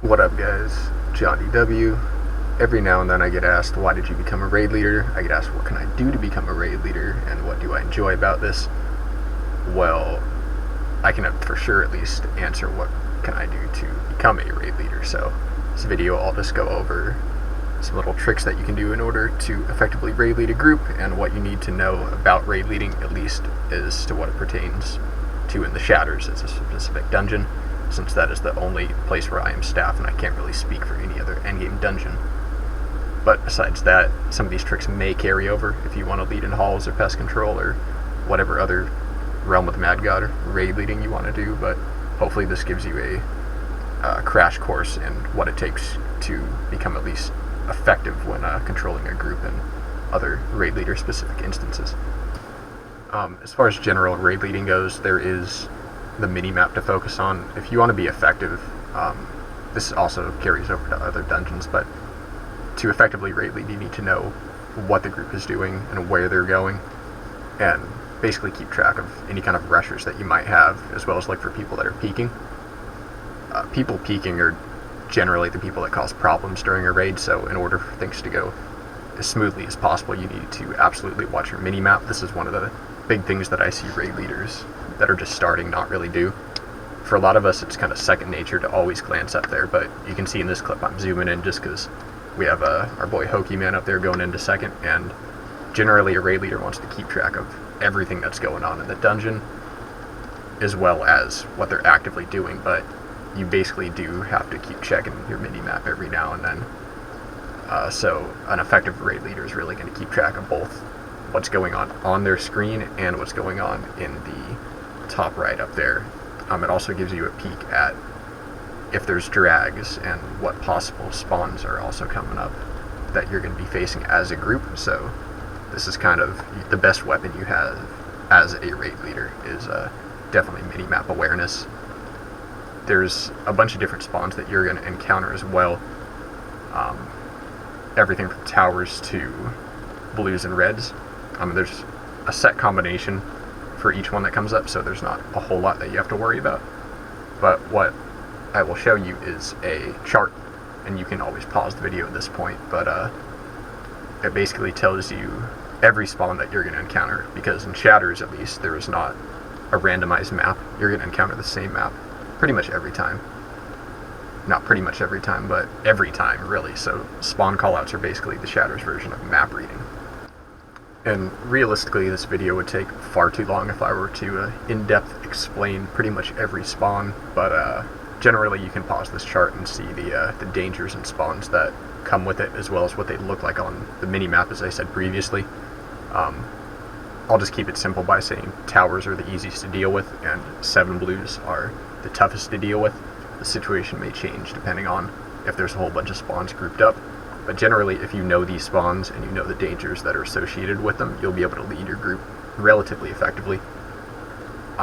What up, guys? Johnny W. Every now and then I get asked, why did you become a raid leader? I get asked, what can I do to become a raid leader, and what do I enjoy about this? Well, I can for sure at least answer what can I do to become a raid leader. So this video I'll just go over some little tricks that you can do in order to effectively raid lead a group, and what you need to know about raid leading, at least as to what it pertains to in the Shatters as a specific dungeon, since that is the only place where I am staff and I can't really speak for any other endgame dungeon. But besides that, some of these tricks may carry over if you want to lead in halls or pest control or whatever other Realm of the Mad God or raid leading you want to do, but hopefully this gives you a crash course in what it takes to become at least effective when controlling a group in other raid leader specific instances. As far as general raid leading goes, there is the mini-map to focus on. If you want to be effective, this also carries over to other dungeons, but to effectively raid lead you need to know what the group is doing and where they're going, and basically keep track of any kind of rushers that you might have, as well as look for people that are peeking. People peeking are generally the people that cause problems during a raid, so in order for things to go as smoothly as possible, you need to absolutely watch your mini-map. This is one of the big things that I see raid leaders that are just starting not really do. For a lot of us, it's kind of second nature to always glance up there, but you can see in this clip I'm zooming in just because we have our boy Hokey Man up there going into second, and generally a raid leader wants to keep track of everything that's going on in the dungeon, as well as what they're actively doing, but you basically do have to keep checking your mini-map every now and then. So an effective raid leader is really going to keep track of both what's going on their screen and what's going on in the top right up there. It also gives you a peek at if there's drags and what possible spawns are also coming up that you're going to be facing as a group. So this is kind of the best weapon you have as a raid leader, is definitely mini-map awareness. There's a bunch of different spawns that you're going to encounter as well. Everything from towers to blues and reds. There's a set combination for each one that comes up, so there's not a whole lot that you have to worry about. But what I will show you is a chart, and you can always pause the video at this point, but it basically tells you every spawn that you're going to encounter, because in Shatters at least there is not a randomized map. You're going to encounter the same map pretty much every time. Not pretty much every time, but every time really. So spawn callouts are basically the Shatters version of map reading. And realistically, this video would take far too long if I were to in-depth explain pretty much every spawn, but generally you can pause this chart and see the dangers and spawns that come with it, as well as what they look like on the mini-map, as I said previously. I'll just keep it simple by saying towers are the easiest to deal with, and 7 blues are the toughest to deal with. The situation may change depending on if there's a whole bunch of spawns grouped up, but generally if you know these spawns and you know the dangers that are associated with them, you'll be able to lead your group relatively effectively.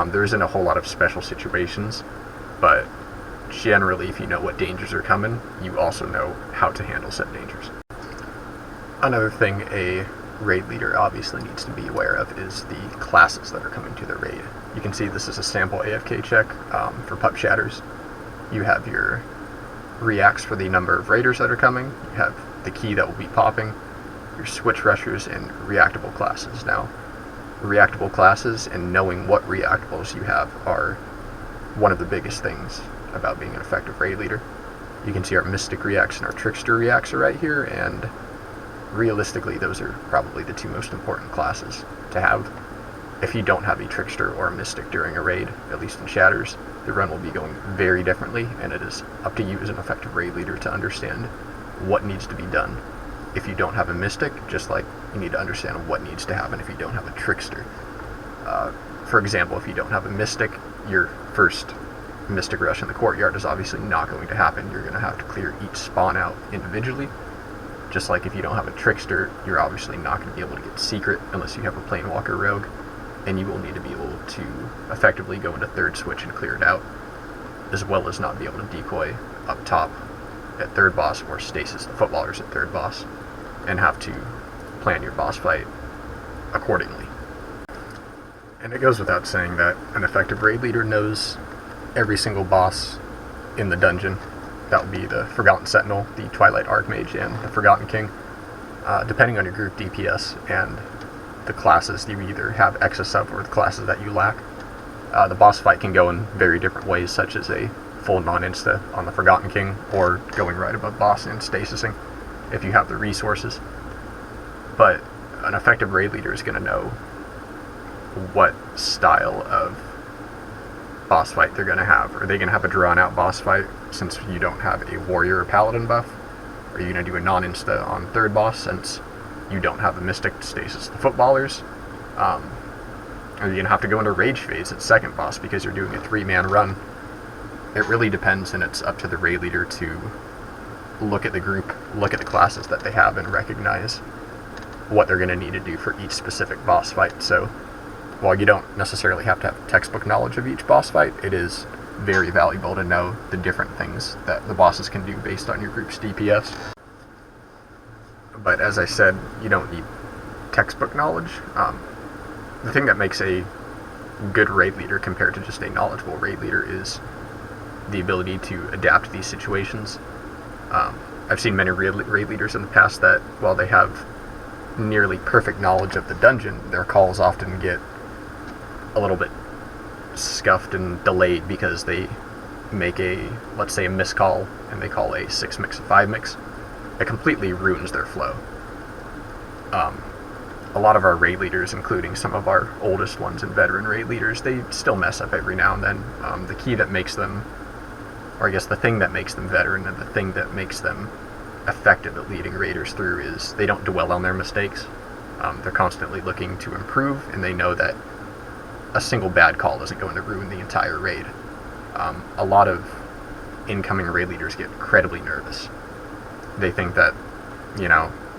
There isn't a whole lot of special situations, but generally if you know what dangers are coming, you also know how to handle said dangers. Another thing a raid leader obviously needs to be aware of is the classes that are coming to the raid. You can see this is a sample AFK check for Pup Shatters. You have your reacts for the number of raiders that are coming, you have the key that will be popping, your switch rushers, and reactable classes. Now, reactable classes and knowing what reactables you have are one of the biggest things about being an effective raid leader. You can see our Mystic reacts and our Trickster reacts are right here, and realistically those are probably the two most important classes to have. If you don't have a Trickster or a Mystic during a raid, at least in Shatters, the run will be going very differently, and it is up to you as an effective raid leader to understand what needs to be done. If you don't have a Mystic, just like you need to understand what needs to happen if you don't have a Trickster. For example, if you don't have a Mystic, your first Mystic rush in the courtyard is obviously not going to happen. You're going to have to clear each spawn out individually. Just like if you don't have a Trickster, you're obviously not going to be able to get Secret unless you have a Planewalker Rogue, and you will need to be able to effectively go into third switch and clear it out, as well as not be able to decoy up top at third boss or stasis the footballers at third boss, and have to plan your boss fight accordingly. And it goes without saying that an effective raid leader knows every single boss in the dungeon, That would be the Forgotten Sentinel, the Twilight Archmage, and the Forgotten King. Depending on your group DPS and the classes you either have excess of or the classes that you lack, the boss fight can go in very different ways, such as a full non-insta on the Forgotten King, or going right above boss and stasising if you have the resources. But an effective raid leader is going to know what style of boss fight they're going to have. Are they going to have a drawn-out boss fight since you don't have a warrior or paladin buff? Are you going to do a non-insta on third boss since you don't have the mystic to stasis the footballers? Are you going to have to go into rage phase at second boss because you're doing a 3-man run? It really depends, and it's up to the raid leader to look at the group, look at the classes that they have, and recognize what they're going to need to do for each specific boss fight. So while you don't necessarily have to have textbook knowledge of each boss fight, it is very valuable to know the different things that the bosses can do based on your group's DPS. But as I said, you don't need textbook knowledge. The thing that makes a good raid leader compared to just a knowledgeable raid leader is the ability to adapt to these situations. I've seen many raid leaders in the past that, while they have nearly perfect knowledge of the dungeon, their calls often get a little bit scuffed and delayed because they make let's say a miscall, and they call a 6 mix a 5 mix. It completely ruins their flow. A lot of our raid leaders, including some of our oldest ones and veteran raid leaders, they still mess up every now and then. The key that makes them, or I guess the thing that makes them veteran and the thing that makes them effective at leading raiders through, is they don't dwell on their mistakes. They're constantly looking to improve, and they know that a single bad call isn't going to ruin the entire raid. A lot of incoming raid leaders get incredibly nervous. They think that,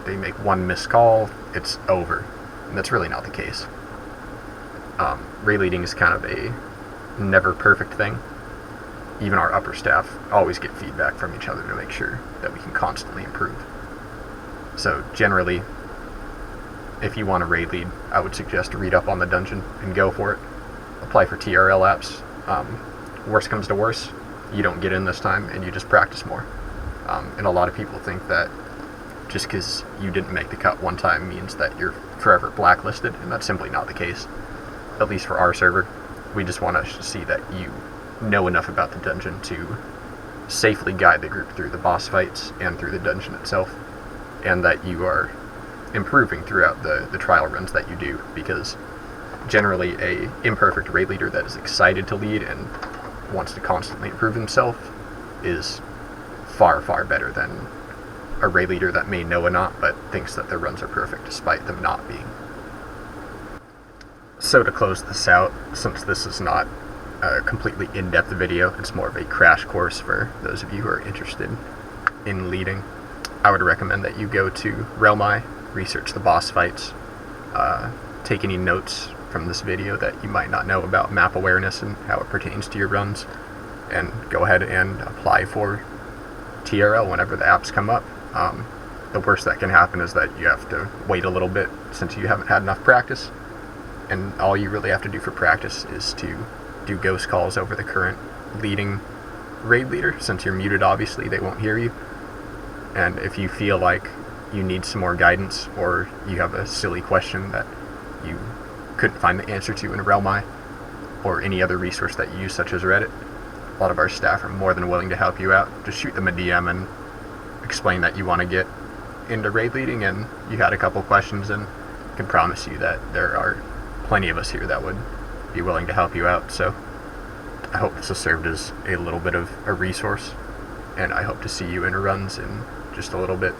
they make one missed call, it's over. And that's really not the case. Raid leading is kind of a never perfect thing. Even our upper staff always get feedback from each other to make sure that we can constantly improve. So generally, if you want a raid lead, I would suggest read up on the dungeon and go for it. Apply for TRL apps. Worst comes to worst, you don't get in this time and you just practice more. And a lot of people think that just because you didn't make the cut one time means that you're forever blacklisted, and that's simply not the case. At least for our server, we just want to see that you know enough about the dungeon to safely guide the group through the boss fights and through the dungeon itself, and that you are improving throughout the trial runs that you do, because generally a imperfect raid leader that is excited to lead and wants to constantly improve himself is far, far better than a raid leader that may know enough but thinks that their runs are perfect despite them not being. So to close this out, since this is not a completely in-depth video, it's more of a crash course for those of you who are interested in leading, I would recommend that you go to Realmeye, research the boss fights, take any notes from this video that you might not know about map awareness and how it pertains to your runs, and go ahead and apply for TRL whenever the apps come up. The worst that can happen is that you have to wait a little bit since you haven't had enough practice, and all you really have to do for practice is to do ghost calls over the current leading raid leader. Since you're muted, obviously they won't hear you, and if you feel like you need some more guidance, or you have a silly question that you couldn't find the answer to in Realmeye or any other resource that you use such as Reddit, a lot of our staff are more than willing to help you out. Just shoot them a DM and explain that you want to get into raid leading and you had a couple questions, and I can promise you that there are plenty of us here that would be willing to help you out. So I hope this has served as a little bit of a resource, and I hope to see you in runs in just a little bit.